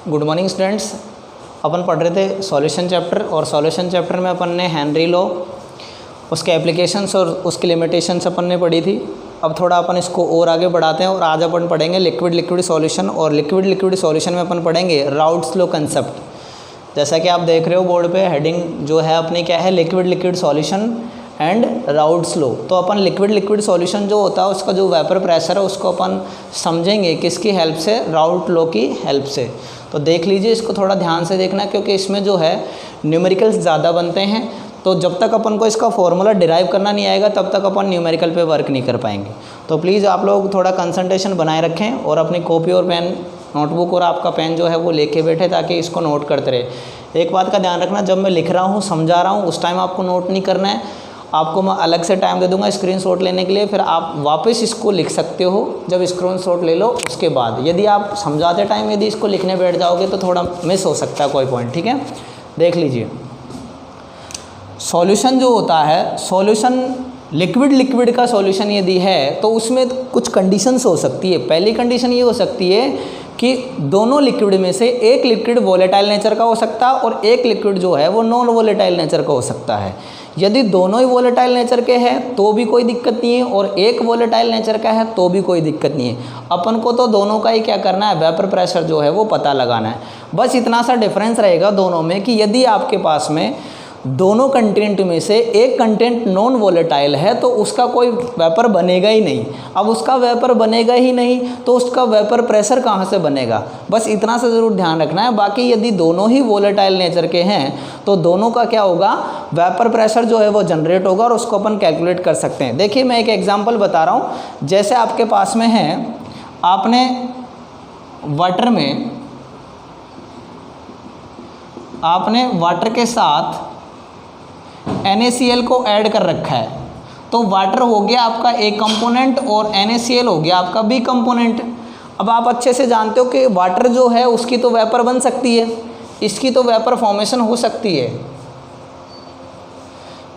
Good morning students. अपन पढ़ रहे थे सॉल्यूशन चैप्टर, और सॉल्यूशन चैप्टर में अपन ने हेनरी लॉ, उसके एप्लीकेशंस और उसकी लिमिटेशंस अपन ने पढ़ी थी। अब थोड़ा अपन इसको और आगे बढ़ाते हैं और आज अपन पढ़ेंगे लिक्विड सॉल्यूशन, और लिक्विड सॉल्यूशन में अपन पढ़ेंगे राउट्स लॉ कंसेप्ट। जैसा कि आप देख रहे हो बोर्ड पे हेडिंग जो है अपनी क्या है, liquid solution and routes law. तो अपन लिक्विड सॉल्यूशन जो होता है उसका जो वेपर प्रेशर है उसको अपन समझेंगे किसकी हेल्प से, राउट लॉ की हेल्प से। तो देख लीजिए, इसको थोड़ा ध्यान से देखना क्योंकि इसमें जो है न्यूमेरिकल्स ज़्यादा बनते हैं। तो जब तक अपन को इसका फॉर्मूला डिराइव करना नहीं आएगा तब तक अपन न्यूमेरिकल पे वर्क नहीं कर पाएंगे। तो प्लीज़ आप लोग थोड़ा कंसंट्रेशन बनाए रखें और अपनी कॉपी और पेन, नोटबुक और आपका पेन जो है वो लेके बैठे ताकि इसको नोट करते रहे। एक बात का ध्यान रखना, जब मैं लिख रहा हूँ, समझा रहा हूँ, उस टाइम आपको नोट नहीं करना है। आपको मैं अलग से टाइम दे दूंगा स्क्रीनशॉट लेने के लिए, फिर आप वापस इसको लिख सकते हो जब स्क्रीनशॉट ले लो उसके बाद। यदि आप समझाते टाइम यदि इसको लिखने बैठ जाओगे तो थोड़ा मिस हो सकता है कोई पॉइंट, ठीक है। देख लीजिए, सॉल्यूशन जो होता है, सॉल्यूशन लिक्विड का सॉल्यूशन यदि है तो उसमें कुछ कंडीशंस हो सकती है। पहली कंडीशन ये हो सकती है कि दोनों लिक्विड में से एक लिक्विड वोलेटाइल नेचर का हो सकता है और एक लिक्विड जो है वो नॉन वोलेटाइल नेचर का हो सकता है। यदि दोनों ही वोलेटाइल नेचर के हैं तो भी कोई दिक्कत नहीं है, और एक वोलेटाइल नेचर का है तो भी कोई दिक्कत नहीं है। अपन को तो दोनों का ही क्या करना है, वेपर प्रेशर जो है वो पता लगाना है। बस इतना सा डिफरेंस रहेगा दोनों में कि यदि आपके पास में दोनों कंटेंट में से एक कंटेंट नॉन वोलेटाइल है तो उसका कोई वेपर बनेगा ही नहीं। अब उसका वेपर बनेगा ही नहीं तो उसका वेपर प्रेशर कहाँ से बनेगा, बस इतना सा ज़रूर ध्यान रखना है। बाकी यदि दोनों ही वोलेटाइल नेचर के हैं तो दोनों का क्या होगा, वेपर प्रेशर जो है वो जनरेट होगा और उसको अपन कैलकुलेट कर सकते हैं। देखिए, मैं एक एग्जाम्पल बता रहा हूँ। जैसे आपके पास में है, आपने वाटर में, आपने वाटर के साथ NaCl को ऐड कर रखा है, तो वाटर हो गया आपका A कंपोनेंट और NaCl हो गया आपका B कंपोनेंट। अब आप अच्छे से जानते हो कि वाटर जो है उसकी तो वेपर बन सकती है, इसकी तो वेपर फॉर्मेशन हो सकती है,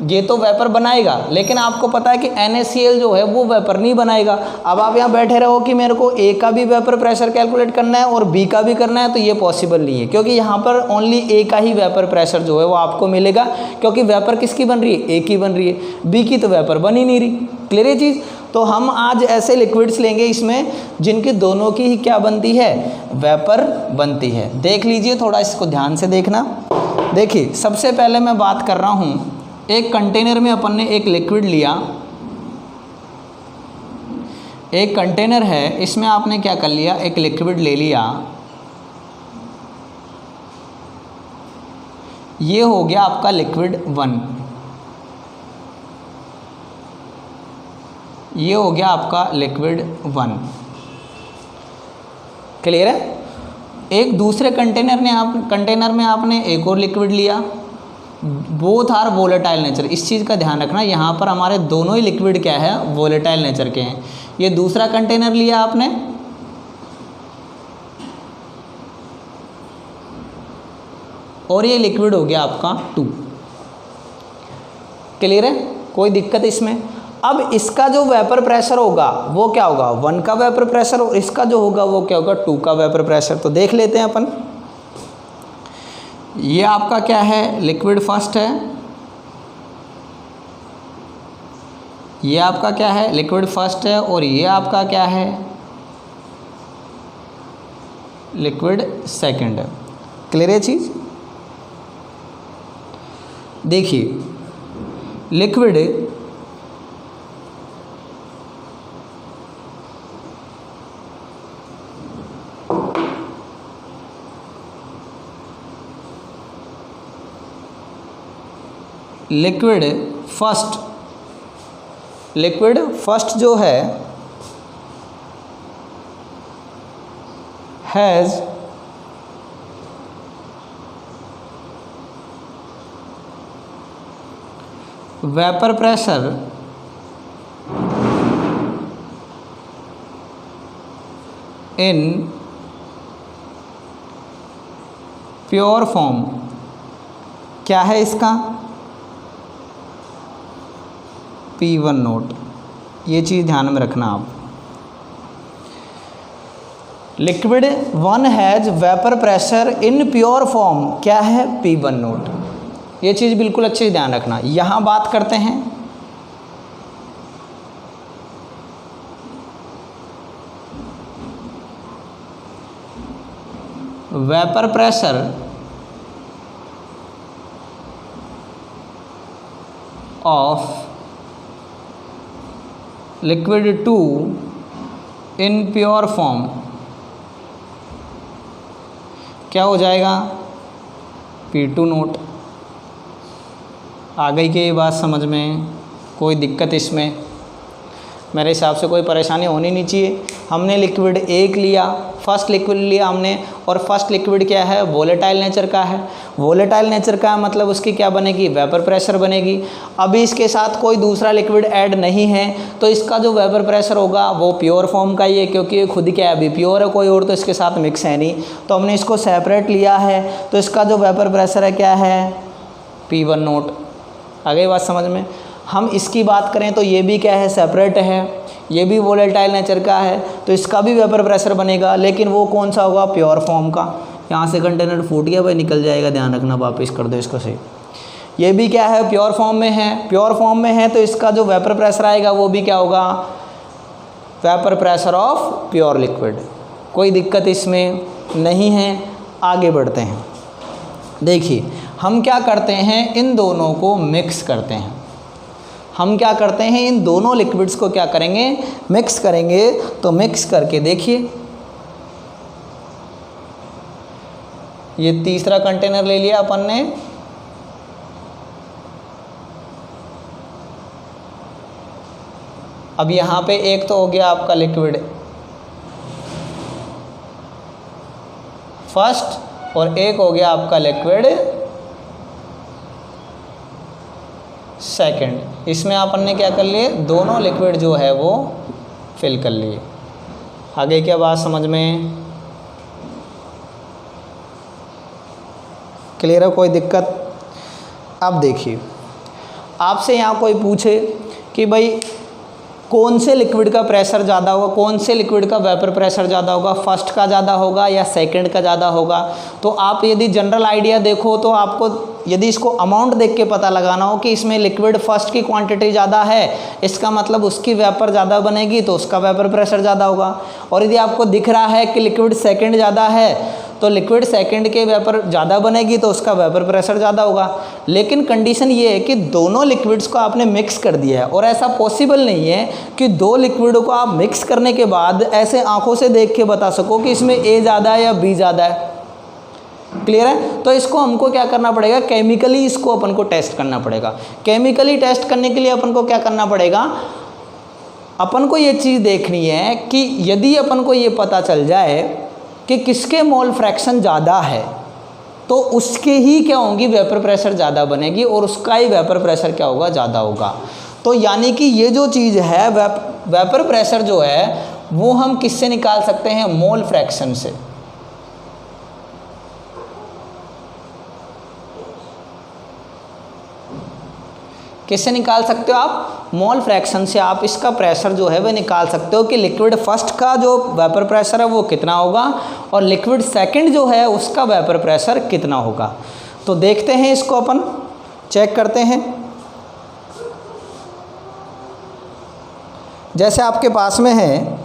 ये तो वेपर बनाएगा, लेकिन आपको पता है कि NaCl जो है वो वेपर नहीं बनाएगा। अब आप यहाँ बैठे रहो कि मेरे को A का भी वेपर प्रेशर कैलकुलेट करना है और B का भी करना है, तो ये पॉसिबल नहीं है क्योंकि यहाँ पर ओनली A का ही वेपर प्रेशर जो है वो आपको मिलेगा, क्योंकि वेपर किसकी बन रही है, A की बन रही है, B की तो वेपर बन ही नहीं रही। क्लियर है चीज़। तो हम आज ऐसे लिक्विड्स लेंगे इसमें जिनकी दोनों की ही क्या बनती है, वेपर बनती है। देख लीजिए, थोड़ा इसको ध्यान से देखना। देखिए, सबसे पहले मैं बात कर रहा हूँ, एक कंटेनर में अपन ने एक लिक्विड लिया, एक कंटेनर है, इसमें आपने क्या कर लिया, एक लिक्विड ले लिया। ये हो गया आपका लिक्विड 1, ये हो गया आपका लिक्विड 1। क्लियर है। एक दूसरे कंटेनर में आपने एक और लिक्विड लिया, बोथ आर वोलेटाइल नेचर। इस चीज़ का ध्यान रखना, यहाँ पर हमारे दोनों ही लिक्विड क्या है, वोलेटाइल नेचर के हैं। ये दूसरा कंटेनर लिया आपने, और ये लिक्विड हो गया आपका 2। क्लियर है, कोई दिक्कत इसमें। अब इसका जो वेपर प्रेशर होगा वो क्या होगा, 1 का वेपर प्रेशर, और इसका जो होगा वो क्या होगा, 2 का वेपर प्रेशर। तो देख लेते हैं अपन। ये आपका क्या है, लिक्विड फर्स्ट है, ये आपका क्या है, लिक्विड फर्स्ट है, और ये आपका क्या है, लिक्विड सेकंड है। क्लियर है चीज़। देखिए, लिक्विड लिक्विड फर्स्ट जो है has vapour pressure in pure form. क्या है इसका, P1 नोट। ये चीज़ ध्यान में रखना आप। Liquid 1 has vapour pressure in pure form क्या है P1 नोट। ये चीज़ बिल्कुल अच्छे से ध्यान रखना। यहाँ बात करते हैं vapour pressure of liquid 2 in pure form क्या हो जाएगा P2 नोट। आ गई कि ये बात समझ में? कोई दिक्कत इसमें? मेरे हिसाब से कोई परेशानी होनी नहीं चाहिए। हमने लिक्विड 1 लिया, फर्स्ट लिक्विड लिया हमने, और फर्स्ट लिक्विड क्या है वोलेटाइल नेचर का है। वोलेटाइल नेचर का मतलब उसकी क्या बनेगी वेपर प्रेशर बनेगी। अभी इसके साथ कोई दूसरा लिक्विड ऐड नहीं है तो इसका जो वेपर प्रेशर होगा वो प्योर फॉर्म का ही है, क्योंकि ये खुद क्या है अभी प्योर है, कोई और तो इसके साथ मिक्स है नहीं। तो हमने इसको सेपरेट लिया है तो इसका जो वेपर प्रेशर है क्या है P1 नोट। आ गई बात समझ में? हम इसकी बात करें तो ये भी क्या है सेपरेट है, ये भी वोलेटाइल नेचर का है तो इसका भी वेपर प्रेशर बनेगा, लेकिन वो कौन सा होगा प्योर फॉर्म का। यहाँ से कंटेनर फूट गया भाई, निकल जाएगा, ध्यान रखना, वापस कर दो इसको सही। ये भी क्या है प्योर फॉर्म में है, प्योर फॉर्म में है तो इसका जो वेपर प्रेशर आएगा वो भी क्या होगा vapour pressure of pure liquid. कोई दिक्कत इसमें नहीं है। आगे बढ़ते हैं। देखिए हम क्या करते हैं इन दोनों को मिक्स करते हैं। हम क्या करते हैं इन दोनों लिक्विड्स को क्या करेंगे मिक्स करेंगे। तो मिक्स करके देखिए ये तीसरा कंटेनर ले लिया अपन ने, अब यहाँ पे एक तो हो गया आपका लिक्विड फर्स्ट और एक हो गया आपका लिक्विड सेकंड। इसमें अपन ने क्या कर लिए दोनों लिक्विड जो है वो फिल कर लिए। आगे क्या बात समझ में क्लियर है? कोई दिक्कत? अब देखिए आपसे यहाँ कोई पूछे कि भाई कौन से लिक्विड का प्रेशर ज़्यादा होगा, कौन से लिक्विड का वेपर प्रेशर ज़्यादा होगा, फर्स्ट का ज़्यादा होगा या सेकंड का ज़्यादा होगा। तो आप यदि जनरल आइडिया देखो तो आपको यदि इसको अमाउंट देख के पता लगाना हो कि इसमें लिक्विड फर्स्ट की क्वांटिटी ज़्यादा है, इसका मतलब उसकी वेपर ज़्यादा बनेगी तो उसका वेपर प्रेशर ज़्यादा होगा। और यदि आपको दिख रहा है कि लिक्विड सेकंड ज़्यादा है तो लिक्विड सेकंड के वेपर ज़्यादा बनेगी तो उसका वेपर प्रेशर ज़्यादा होगा। लेकिन कंडीशन ये है कि दोनों लिक्विड्स को आपने मिक्स कर दिया है और ऐसा पॉसिबल नहीं है कि दो लिक्विडों को आप मिक्स करने के बाद ऐसे आंखों से देख के बता सको कि इसमें ए ज़्यादा है या बी ज़्यादा है। क्लियर है? तो इसको हमको क्या करना पड़ेगा केमिकली इसको अपन को टेस्ट करना पड़ेगा। केमिकली टेस्ट करने के लिए अपन को क्या करना पड़ेगा, अपन को ये चीज़ देखनी है कि यदि अपन को ये पता चल जाए कि किसके मोल फ्रैक्शन ज़्यादा है तो उसके ही क्या होंगी वेपर प्रेशर ज़्यादा बनेगी और उसका ही वेपर प्रेशर क्या होगा ज़्यादा होगा। तो यानी कि ये जो चीज़ है वेपर प्रेशर जो है वो हम किससे निकाल सकते हैं मोल फ्रैक्शन से। किससे निकाल सकते हो आप मोल फ्रैक्शन से। आप इसका प्रेशर जो है वह निकाल सकते हो कि लिक्विड फर्स्ट का जो वेपर प्रेशर है वो कितना होगा और लिक्विड सेकंड जो है उसका वेपर प्रेशर कितना होगा। तो देखते हैं इसको अपन चेक करते हैं। जैसे आपके पास में है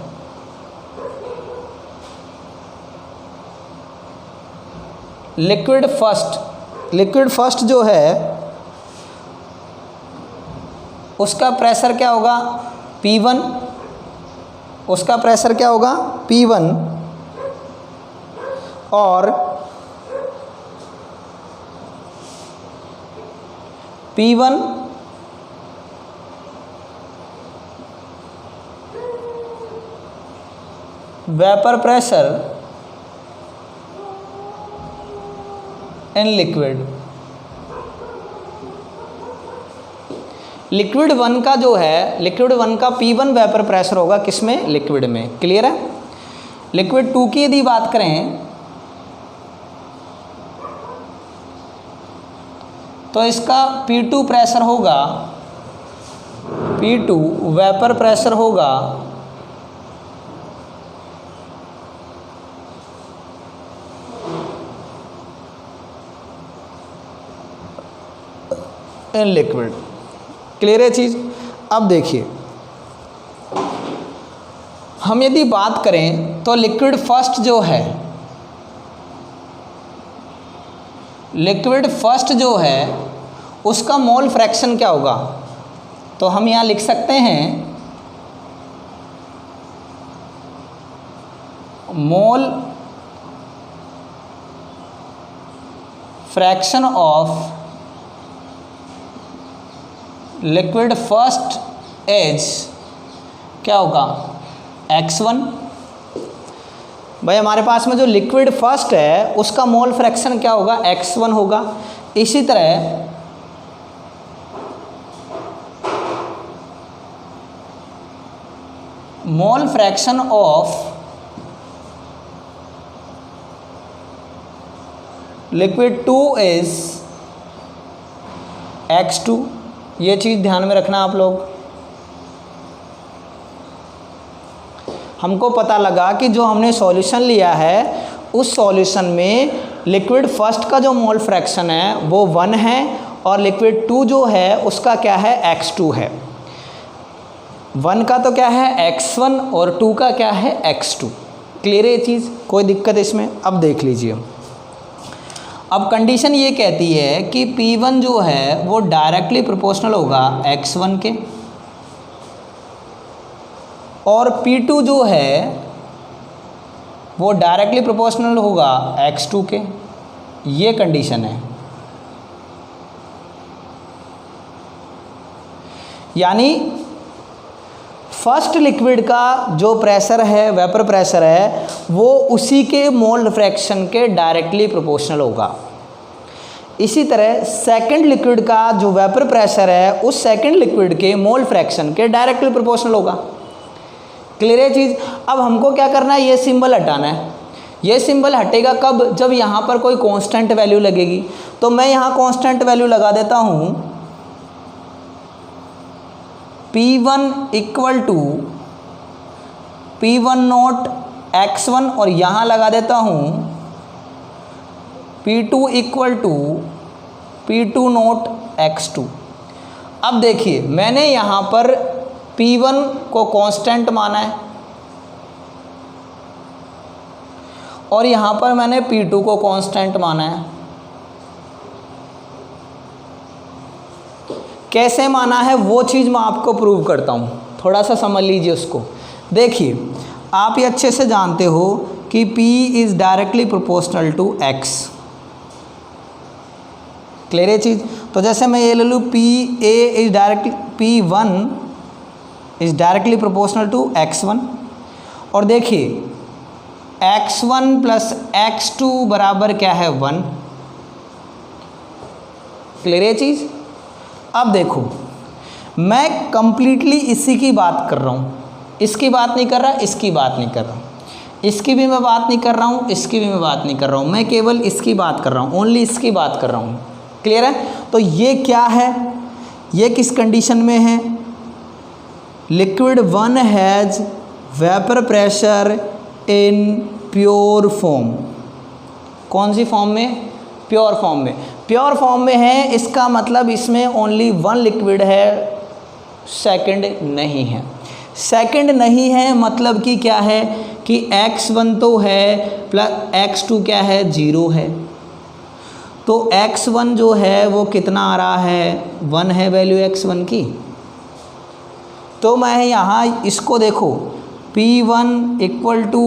लिक्विड फर्स्ट जो है उसका प्रेशर क्या होगा P1, उसका प्रेशर क्या होगा P1 और P1 vapour pressure in liquid. Liquid 1 का जो है लिक्विड 1 का P1 वेपर प्रेशर होगा किसमें लिक्विड में। क्लियर है? लिक्विड 2 की यदि बात करें तो इसका P2 प्रेशर होगा P2 वेपर प्रेशर होगा इन लिक्विड। क्लियर है चीज़। अब देखिए हम यदि बात करें तो लिक्विड फर्स्ट जो है, लिक्विड फर्स्ट जो है उसका मोल फ्रैक्शन क्या होगा? तो हम यहाँ लिख सकते हैं mole fraction of liquid first is क्या होगा? x1। भाई हमारे पास में जो लिक्विड फर्स्ट है उसका मोल फ्रैक्शन क्या होगा? x1 होगा। इसी तरह mole fraction of liquid 2 is x2। ये चीज़ ध्यान में रखना आप लोग। हमको पता लगा कि जो हमने सॉल्यूशन लिया है उस सॉल्यूशन में लिक्विड फर्स्ट का जो मोल फ्रैक्शन है वो 1 है और लिक्विड 2 जो है उसका क्या है? x2 है। 1 का तो क्या है? x1 और 2 का क्या है? x2। क्लियर है ये चीज़? कोई दिक्कत इसमें? अब देख लीजिए। अब कंडीशन ये कहती है कि P1 जो है वो डायरेक्टली प्रोपोर्शनल होगा x1 के और P2 जो है वो डायरेक्टली प्रोपोर्शनल होगा x2 के। ये कंडीशन है। यानी फर्स्ट लिक्विड का जो प्रेशर है, वेपर प्रेशर है, वो उसी के मोल फ्रैक्शन के डायरेक्टली प्रोपोर्शनल होगा। इसी तरह सेकंड लिक्विड का जो वेपर प्रेशर है उस सेकंड लिक्विड के मोल फ्रैक्शन के डायरेक्टली प्रोपोर्शनल होगा। क्लियर है चीज़? अब हमको क्या करना है? ये सिंबल हटाना है। ये सिंबल हटेगा कब? जब यहाँ पर कोई कांस्टेंट वैल्यू लगेगी। तो मैं यहाँ कांस्टेंट वैल्यू लगा देता हूँ P1 equal to P1 nought x1 और यहाँ लगा देता हूँ P2 equal to P2 nought x2। अब देखिए मैंने यहाँ पर P1 को कांस्टेंट माना है और यहाँ पर मैंने P2 को कांस्टेंट माना है। कैसे माना है वो चीज़ मैं आपको प्रूव करता हूँ, थोड़ा सा समझ लीजिए उसको। देखिए आप ये अच्छे से जानते हो कि P is directly proportional to x। Clear है चीज़? तो जैसे मैं ये ले लूँ P A is directly P1 is directly proportional to x1 और देखिए x1 प्लस x2 बराबर क्या है? 1। क्लियर है चीज़? अब देखो मैं कंप्लीटली इसी की बात कर रहा हूँ, इसकी बात नहीं कर रहा, इसकी बात नहीं कर रहा हूँ, इसकी भी मैं बात नहीं कर रहा हूँ, इसकी भी मैं बात नहीं कर रहा हूँ, मैं केवल इसकी बात कर रहा हूँ, ओनली इसकी बात कर रहा हूँ। क्लियर है? तो ये क्या है? ये किस कंडीशन में है? Liquid 1 has vapour pressure in pure form. कौन सी फॉर्म में? प्योर फॉर्म में। प्योर फॉर्म में है, इसका मतलब इसमें ओनली 1 लिक्विड है, सेकंड नहीं है। सेकंड नहीं है मतलब कि क्या है कि x1 तो है प्लस x2 क्या है? 0 है। तो x1 जो है वो कितना आ रहा है? 1 है वैल्यू x1 की। तो मैं यहाँ इसको देखो P1 equal to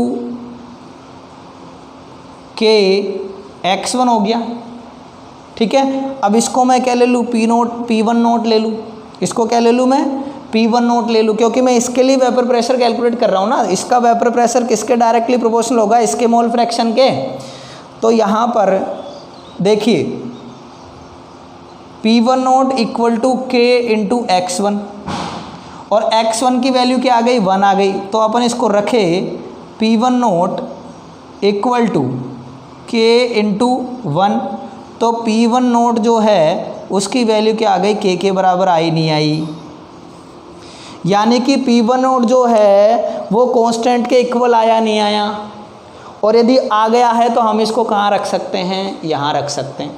K x1 हो गया। ठीक है, अब इसको मैं क्या ले लूँ? P1 नोट ले लूँ। इसको क्या ले लूँ मैं? P1 नोट ले लूँ, क्योंकि मैं इसके लिए वेपर प्रेशर कैलकुलेट कर रहा हूँ ना। इसका वेपर प्रेशर किसके डायरेक्टली प्रोपोर्शनल होगा? इसके मोल फ्रैक्शन के। तो यहाँ पर देखिए P1 nought equal to K into x1 और x1 की वैल्यू क्या आ गई? 1 आ गई। तो अपन इसको रखे P1 nought equal to K into 1। तो P1 नोट जो है उसकी वैल्यू क्या आ गई? K के बराबर आई नहीं आई। यानी कि P1 नोट जो है वो कांस्टेंट के इक्वल आया नहीं आया। और यदि आ गया है तो हम इसको कहाँ रख सकते हैं? यहाँ रख सकते हैं।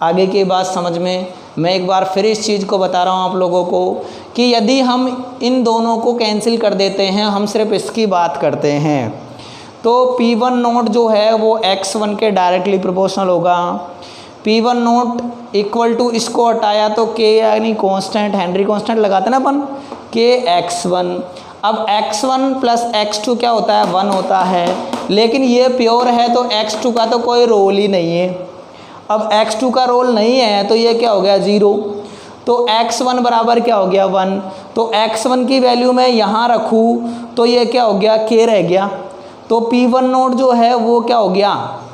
आगे की बात समझ में मैं एक बार फिर इस चीज़ को बता रहा हूँ आप लोगों को कि यदि हम इन दोनों को कैंसिल कर देते हैं, हम सिर्फ इसकी बात करते हैं, तो P1 नोट जो है वो x1 के डायरेक्टली प्रोपोर्शनल होगा। P1 नोट इक्वल टू इसको हटाया तो K यानी कांस्टेंट, हेनरी कांस्टेंट लगाते ना अपन, K x1। अब x1 प्लस x2 क्या होता है, 1 होता है, लेकिन ये प्योर है तो x2 का तो कोई रोल ही नहीं है। अब x2 का रोल नहीं है तो ये क्या हो गया, 0। तो x1 बराबर क्या हो गया, 1। तो x1 की वैल्यू मैं यहाँ रखूँ तो ये क्या हो गया, K रह गया। तो P1 नोट जो है वो क्या हो गया,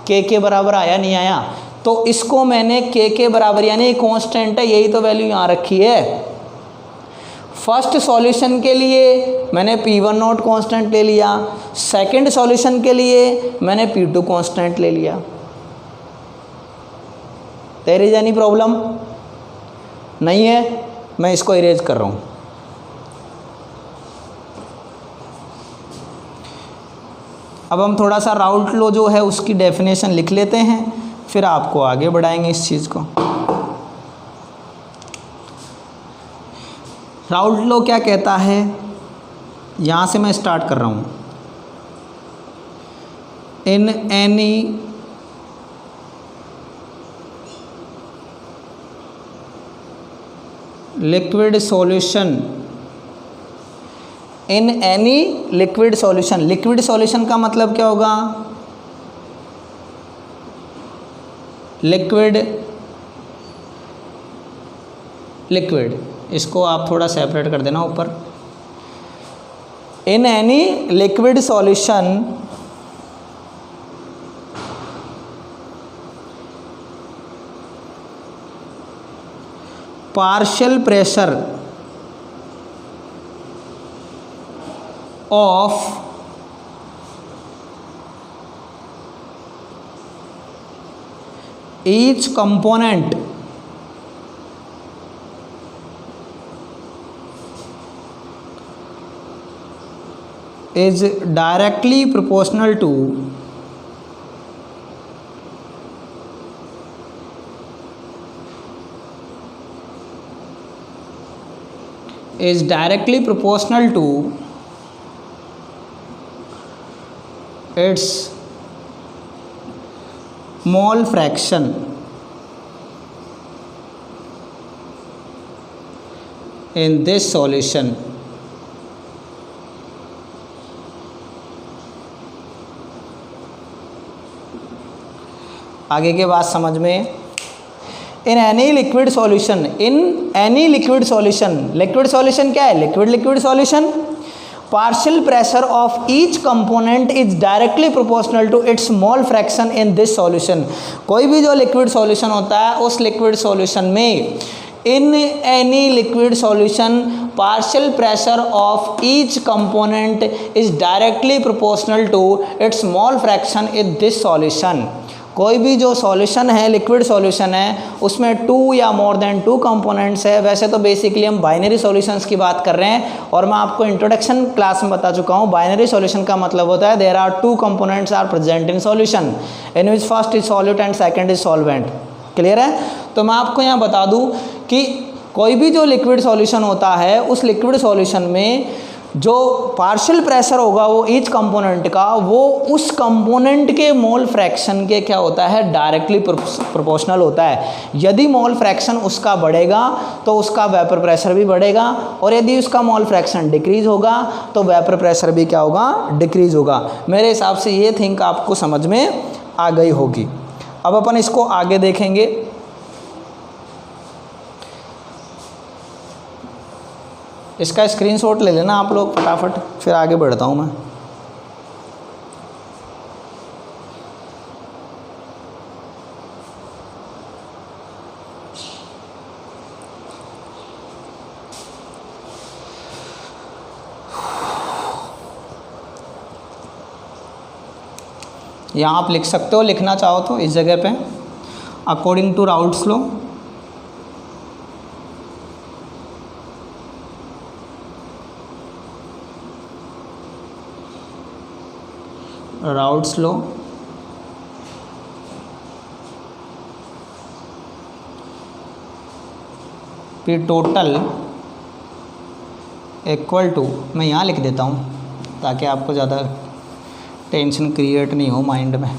K के बराबर आया, नहीं आया। तो इसको मैंने K के बराबर, यानी कांस्टेंट है, यही तो वैल्यू यहाँ रखी है। फर्स्ट सॉल्यूशन के लिए मैंने P1 नोट कांस्टेंट ले लिया, सेकंड सॉल्यूशन के लिए मैंने P2 कांस्टेंट ले लिया। There is any problem? नहीं है, मैं इसको इरेज कर रहा हूँ। अब हम थोड़ा सा राउल्ट लॉ जो है उसकी डेफिनेशन लिख लेते हैं, फिर आपको आगे बढ़ाएंगे इस चीज़ को। राउल्ट लॉ क्या कहता है, यहाँ से मैं स्टार्ट कर रहा हूँ। इन any liquid solution, in any liquid solution, liquid solution का मतलब क्या होगा, लिक्विड, लिक्विड, इसको आप थोड़ा सेपरेट कर देना ऊपर। इन any liquid solution partial pressure of each component is directly proportional to its mole fraction in this solution। आगे के बात समझ में। In any liquid solution, in any liquid solution, liquid solution क्या है, liquid solution, partial pressure of each component is directly proportional to its mole fraction in this solution. कोई भी जो लिक्विड सॉल्यूशन होता है उस लिक्विड सॉल्यूशन में, in any liquid solution partial pressure of each component is directly proportional to its mole fraction in this solution. कोई भी जो सॉल्यूशन है, लिक्विड सॉल्यूशन है, उसमें 2 या मोर देन 2 कंपोनेंट्स है। वैसे तो बेसिकली हम बाइनरी सॉल्यूशंस की बात कर रहे हैं, और मैं आपको इंट्रोडक्शन क्लास में बता चुका हूँ। बाइनरी सॉल्यूशन का मतलब होता है there are 2 components are present in solution, in which first is solute and second is solvent. Clear है? तो मैं आपको यहाँ बता दूँ कि कोई भी जो लिक्विड सॉल्यूशन होता है, उस लिक्विड सॉल्यूशन में जो पार्शियल प्रेशर होगा वो ईच कंपोनेंट का, वो उस कंपोनेंट के मोल फ्रैक्शन के क्या होता है, डायरेक्टली प्रोपोर्शनल होता है। यदि मोल फ्रैक्शन उसका बढ़ेगा तो उसका वेपर प्रेशर भी बढ़ेगा, और यदि उसका मोल फ्रैक्शन डिक्रीज होगा तो वेपर प्रेशर भी क्या होगा, डिक्रीज होगा। मेरे हिसाब से ये थिंक आपको समझ में आ गई होगी। अब अपन इसको आगे देखेंगे। इसका स्क्रीनशॉट ले लेना आप लोग फटाफट, फिर आगे बढ़ता हूँ मैं। यहाँ आप लिख सकते हो, लिखना चाहो तो इस जगह पे, according to Raoult's law. Raoult's law P total equal to, मैं यहाँ लिख देता हूँ ताकि आपको ज़्यादा टेंशन क्रिएट नहीं हो माइंड में।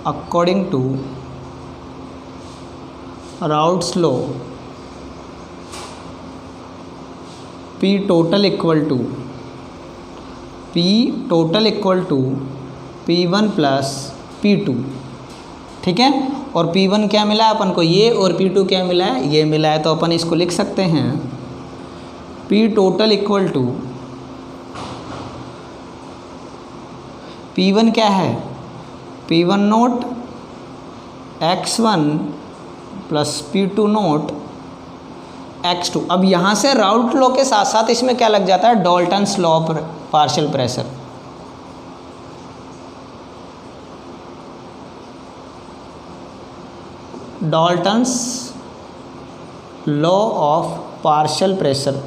According to Raoult's law, P total equal to P1 plus P2, ठीक है। और P1 क्या मिला है अपन को, ये, और P2 क्या मिला है, ये मिला है। तो अपन इसको लिख सकते हैं P total equal to P1 क्या है, P1 nought x1 plus P2 nought x2। अब यहाँ से राउल्ट लॉ के साथ साथ इसमें क्या लग जाता है, Dalton's law of partial pressure. Dalton's law of partial pressure.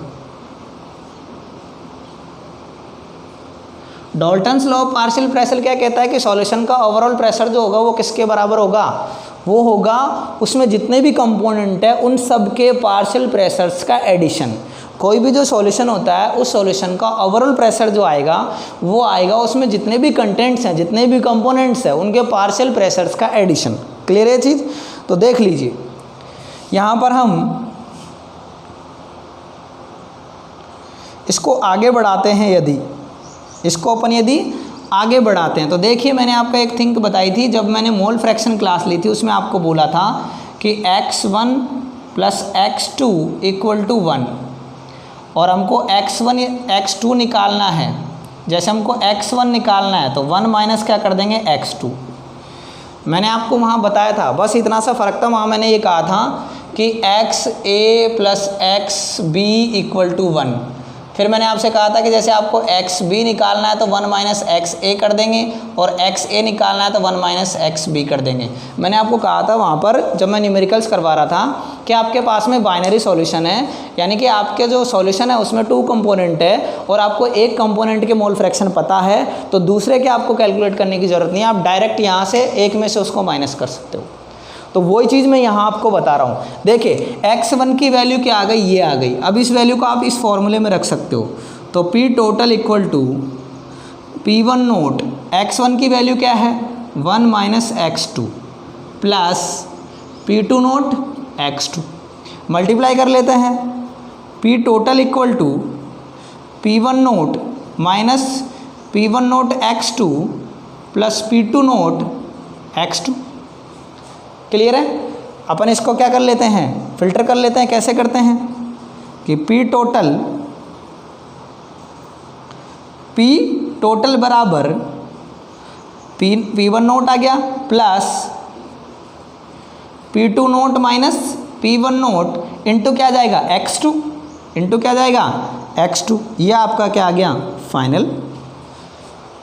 Dalton's law of partial pressure क्या कहता है कि सॉल्यूशन का ओवरऑल प्रेशर जो होगा वो किसके बराबर होगा, वो होगा उसमें जितने भी कंपोनेंट है उन सब के पार्शियल प्रेशर्स का एडिशन। कोई भी जो सॉल्यूशन होता है उस सॉल्यूशन का ओवरऑल प्रेशर जो आएगा वो आएगा उसमें जितने भी कंटेंट्स हैं, जितने भी कंपोनेंट्स हैं, उनके पार्शियल प्रेशर्स का एडिशन। क्लियर है चीज़। तो देख लीजिए यहाँ पर हम इसको आगे बढ़ाते हैं, यदि इसको अपन यदि आगे बढ़ाते हैं तो देखिए मैंने आपको एक थिंक बताई थी जब मैंने मोल फ्रैक्शन क्लास ली थी, उसमें आपको बोला था कि x1 plus x2 equal to 1 और हमको x1 x2 निकालना है। जैसे हमको x1 निकालना है तो 1 माइनस क्या कर देंगे x2। मैंने आपको वहाँ बताया था, बस इतना सा फ़र्क था। वहाँ मैंने ये कहा था कि xa plus xb equal to 1। फिर मैंने आपसे कहा था कि जैसे आपको xb निकालना है तो 1 माइनस xa कर देंगे और xa निकालना है तो 1 माइनस xb कर देंगे। मैंने आपको कहा था वहाँ पर जब मैं न्यूमेरिकल्स करवा रहा था कि आपके पास में बाइनरी सॉल्यूशन है, यानी कि आपके जो सॉल्यूशन है उसमें 2 कंपोनेंट है और आपको एक कंपोनेंट के मोल फ्रैक्शन पता है तो दूसरे के आपको कैलकुलेट करने की ज़रूरत नहीं है, आप डायरेक्ट यहाँ से एक में से उसको माइनस कर सकते हो। तो वही चीज़ मैं यहाँ आपको बता रहा हूँ। देखिए x1 की वैल्यू क्या आ गई, ये आ गई। अब इस वैल्यू को आप इस फॉर्मूले में रख सकते हो। तो P total equal to P1 nought, x1 की वैल्यू क्या है 1 minus x2 plus P2 nought x2, multiply कर लेते हैं। P total equal to P1 nought minus P1 nought x2 plus P2 nought x2। Clear है। अपन इसको क्या कर लेते हैं, फिल्टर कर लेते हैं। कैसे करते हैं कि P टोटल बराबर P1 नोट आ गया plus P2 note minus P1 not into क्या जाएगा x2, इंटू क्या जाएगा x2। ये आपका क्या आ गया फाइनल।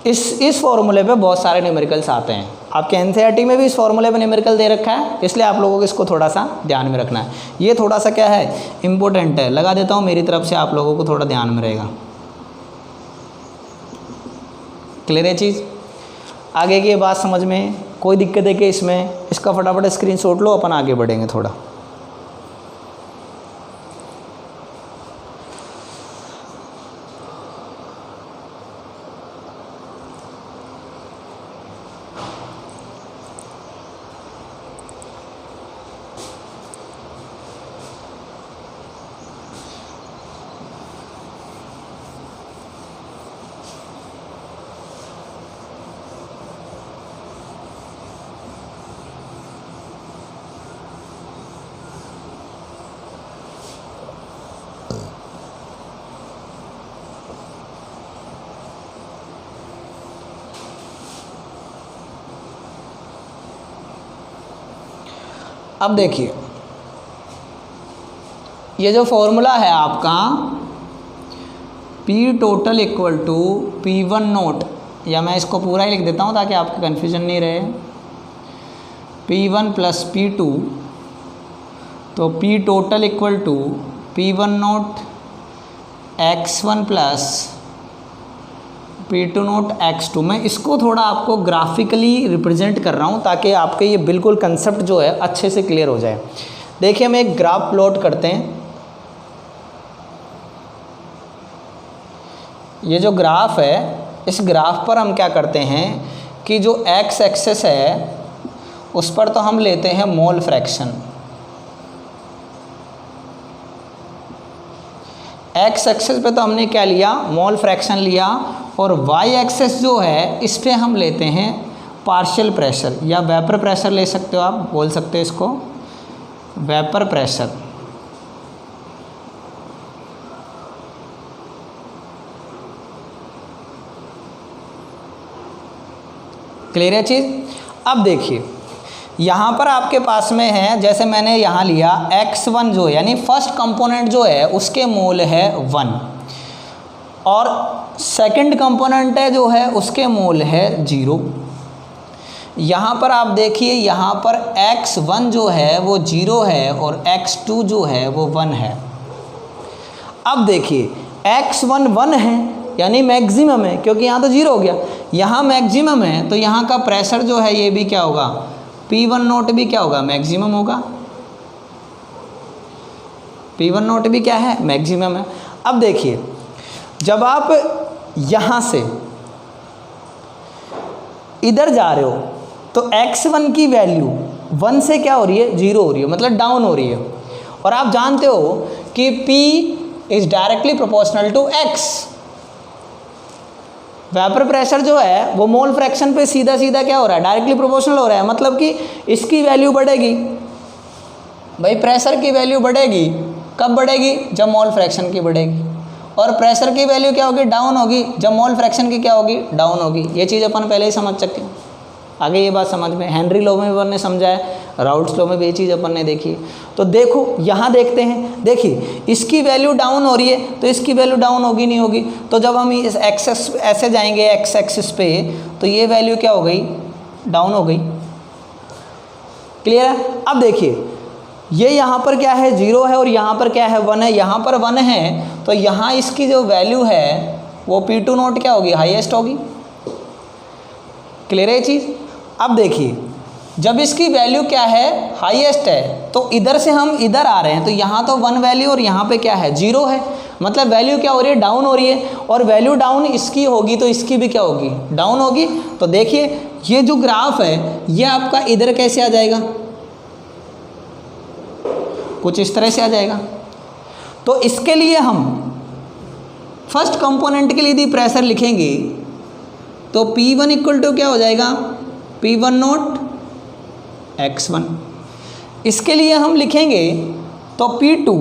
इस फॉर्मूले पे बहुत सारे न्यूमेरिकल्स आते हैं। आपके एनसीईआरटी में भी इस फॉर्मूले पे न्यूमेरिकल दे रखा है, इसलिए आप लोगों को इसको थोड़ा सा ध्यान में रखना है। ये थोड़ा सा क्या है इम्पोर्टेंट है, लगा देता हूँ मेरी तरफ से, आप लोगों को थोड़ा ध्यान में रहेगा। क्लियर है चीज़। आगे की बात समझ में कोई दिक्कत है कि इसमें, इसका फटाफट स्क्रीनशॉट लो, अपन आगे बढ़ेंगे थोड़ा। अब देखिए ये जो फॉर्मूला है आपका P total equal to P1 nought, या मैं इसको पूरा ही लिख देता हूँ ताकि आपको कन्फ्यूजन नहीं रहे। P1 प्लस P2, तो P total equal to P1 nought x1 plus P2 nought x2। मैं इसको थोड़ा आपको ग्राफिकली रिप्रेजेंट कर रहा हूँ ताकि आपके ये बिल्कुल कंसेप्ट जो है अच्छे से क्लियर हो जाए। देखिए हम एक ग्राफ प्लॉट करते हैं। ये जो ग्राफ है, इस ग्राफ पर हम क्या करते हैं कि जो x एक्सेस है उस पर तो हम लेते हैं मोल फ्रैक्शन, x एक्सेस पे तो हमने क्या लिया, मोल फ्रैक्शन लिया, और y एक्सेस जो है इस पे हम लेते हैं पार्शियल प्रेशर या वेपर प्रेशर ले सकते हो, आप बोल सकते हो इसको वेपर प्रेशर। क्लियर है चीज़। अब देखिए यहाँ पर आपके पास में है, जैसे मैंने यहाँ लिया x1 जो है यानी फर्स्ट कंपोनेंट जो है उसके मोल है 1 और सेकंड कंपोनेंट है जो है उसके मोल है 0। यहाँ पर आप देखिए यहाँ पर x1 जो है वो 0 है और x2 जो है वो 1 है। अब देखिए x1 1 है यानी मैक्सिमम है, क्योंकि यहाँ तो 0 हो गया, यहाँ मैक्सिमम है तो यहाँ का प्रेशर जो है ये भी क्या होगा, P1 नोट भी क्या होगा, मैक्सिमम होगा। P1 नोट भी क्या है, मैक्सिमम है। अब देखिए जब आप यहाँ से इधर जा रहे हो तो x1 की वैल्यू 1 से क्या हो रही है, 0 हो रही है, मतलब डाउन हो रही है। और आप जानते हो कि P is directly proportional to x। Vapour pressure जो है वो मोल फ्रैक्शन पे सीधा सीधा क्या हो रहा है, डायरेक्टली प्रोपोर्शनल हो रहा है। मतलब कि इसकी वैल्यू बढ़ेगी, भाई प्रेशर की वैल्यू बढ़ेगी, कब बढ़ेगी, जब मोल फ्रैक्शन की बढ़ेगी, और प्रेशर की वैल्यू क्या होगी, डाउन होगी, जब मोल फ्रैक्शन की क्या होगी, डाउन होगी। ये चीज़ अपन पहले ही समझ चुके हैं, आगे ये बात समझ में, हेनरी लॉ में भी अपन ने समझा है, राउल्ट्स लॉ में भी ये चीज़ अपन ने देखी। तो देखो यहाँ देखते हैं, देखिए इसकी वैल्यू डाउन हो रही है तो इसकी वैल्यू डाउन होगी नहीं होगी। तो जब हम इस एक्सेस ऐसे जाएंगे एक्स एक्सिस पे तो ये वैल्यू क्या हो गई, डाउन हो गई। क्लियर है। अब देखिए ये यहाँ पर क्या है, 0 है और यहाँ पर क्या है, 1 है। यहाँ पर 1 है तो यहाँ इसकी जो वैल्यू है वो P2 नोट क्या होगी, हाईएस्ट होगी। क्लियर है चीज़। अब देखिए जब इसकी वैल्यू क्या है, हाईएस्ट है, तो इधर से हम इधर आ रहे हैं तो यहाँ तो 1 वैल्यू और यहाँ पे क्या है, 0 है। मतलब वैल्यू क्या हो रही है, डाउन हो रही है, और वैल्यू डाउन इसकी होगी तो इसकी भी क्या होगी, डाउन होगी। तो देखिए ये जो ग्राफ है ये आपका इधर कैसे आ जाएगा, कुछ इस तरह से आ जाएगा। तो इसके लिए हम फर्स्ट कंपोनेंट के लिए यदि प्रेशर लिखेंगे तो P1 इक्वल टू क्या हो जाएगा, P1 नोट x1। इसके लिए हम लिखेंगे तो P2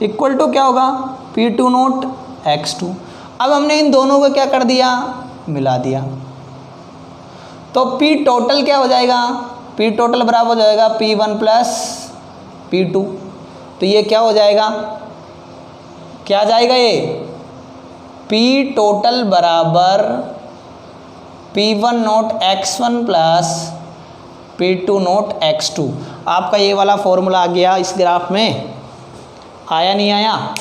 इक्वल टू क्या होगा, P2 नोट x2। अब हमने इन दोनों को क्या कर दिया, मिला दिया, तो P टोटल क्या हो जाएगा, P टोटल बराबर हो जाएगा P1 प्लस P2। तो ये क्या हो जाएगा, क्या जाएगा, ये P टोटल बराबर P1 nought x1 plus P2 nought x2। आपका ये वाला फॉर्मूला आ गया इस ग्राफ में, आया नहीं आया।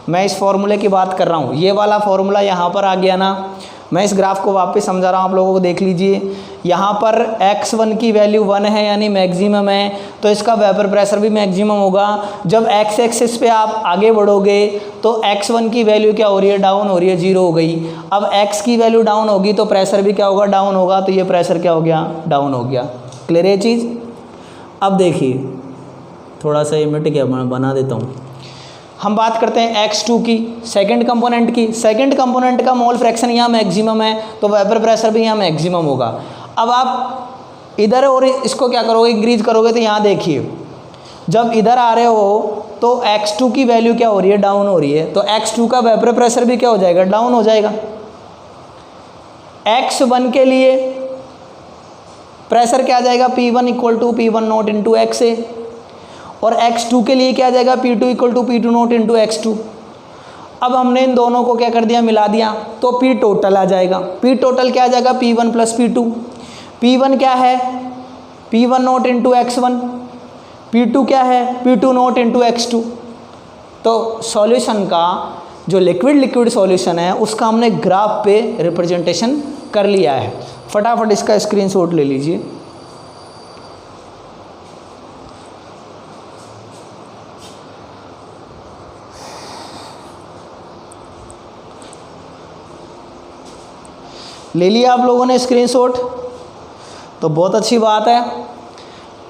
मैं इस फॉर्मूले की बात कर रहा हूँ, ये वाला फॉर्मूला यहाँ पर आ गया ना। मैं इस ग्राफ को वापस समझा रहा हूँ आप लोगों को, देख लीजिए। यहाँ पर x1 की वैल्यू 1 है यानी मैक्सिमम है, तो इसका वेपर प्रेशर भी मैक्सिमम होगा। जब x एक्सिस पे आप आगे बढ़ोगे तो x1 की वैल्यू क्या हो रही है, डाउन हो रही है, 0 हो गई। अब x की वैल्यू डाउन होगी तो प्रेशर भी क्या होगा, डाउन होगा। तो ये प्रेशर क्या हो गया, डाउन हो गया। क्लियर है चीज़। अब देखिए थोड़ा सा ये मिट गया, मैं बना देता हूँ। हम बात करते हैं x2 की, सेकंड कंपोनेंट की। सेकंड कंपोनेंट का मोल फ्रैक्शन यहाँ मैक्सिमम है तो वेपर प्रेशर भी यहाँ मैक्सिमम होगा। अब आप इधर और इसको क्या करोगे, इंक्रीज करोगे, तो यहाँ देखिए जब इधर आ रहे हो तो x2 की वैल्यू क्या हो रही है, डाउन हो रही है। तो x2 का वेपर प्रेशर भी क्या हो जाएगा, डाउन हो जाएगा। x1 के लिए प्रेशर क्या आ जाएगा, P1 equal to P1 not into x a, और x2 के लिए क्या आ जाएगा, P2 equal to P2 note into x2। अब हमने इन दोनों को क्या कर दिया, मिला दिया, तो P टोटल आ जाएगा। P टोटल क्या आ जाएगा, P1 प्लस P2। P1 क्या है, P1 not into x1, P2 क्या है, P2 नॉट इंटू x2। तो सॉल्यूशन का जो लिक्विड सॉल्यूशन है उसका हमने ग्राफ पे रिप्रेजेंटेशन कर लिया है। फटाफट इसका स्क्रीनशॉट ले लीजिए। ले लिया आप लोगों ने स्क्रीनशॉट, तो बहुत अच्छी बात है।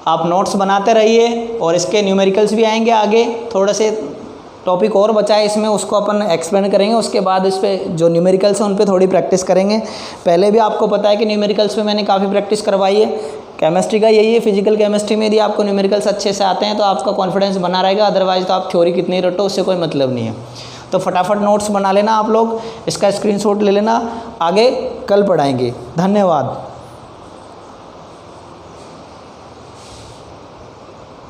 आप नोट्स बनाते रहिए और इसके न्यूमेरिकल्स भी आएंगे आगे, थोड़े से टॉपिक और बचा है इसमें, उसको अपन एक्सप्लेन करेंगे। उसके बाद इस पे जो न्यूमेरिकल्स हैं उन पे थोड़ी प्रैक्टिस करेंगे। पहले भी आपको पता है कि न्यूमेरिकल्स पे मैंने काफ़ी प्रैक्टिस करवाई है। केमिस्ट्री का यही है, फिजिकल केमिस्ट्री में यदि आपको न्यूमेरिकल्स अच्छे से आते हैं तो आपका कॉन्फिडेंस बना रहेगा, अदरवाइज तो आप थ्योरी कितनी रटो उससे कोई मतलब नहीं है। तो फटाफट नोट्स बना लेना आप लोग, इसका स्क्रीनशॉट ले लेना, आगे कल पढ़ाएंगे। धन्यवाद।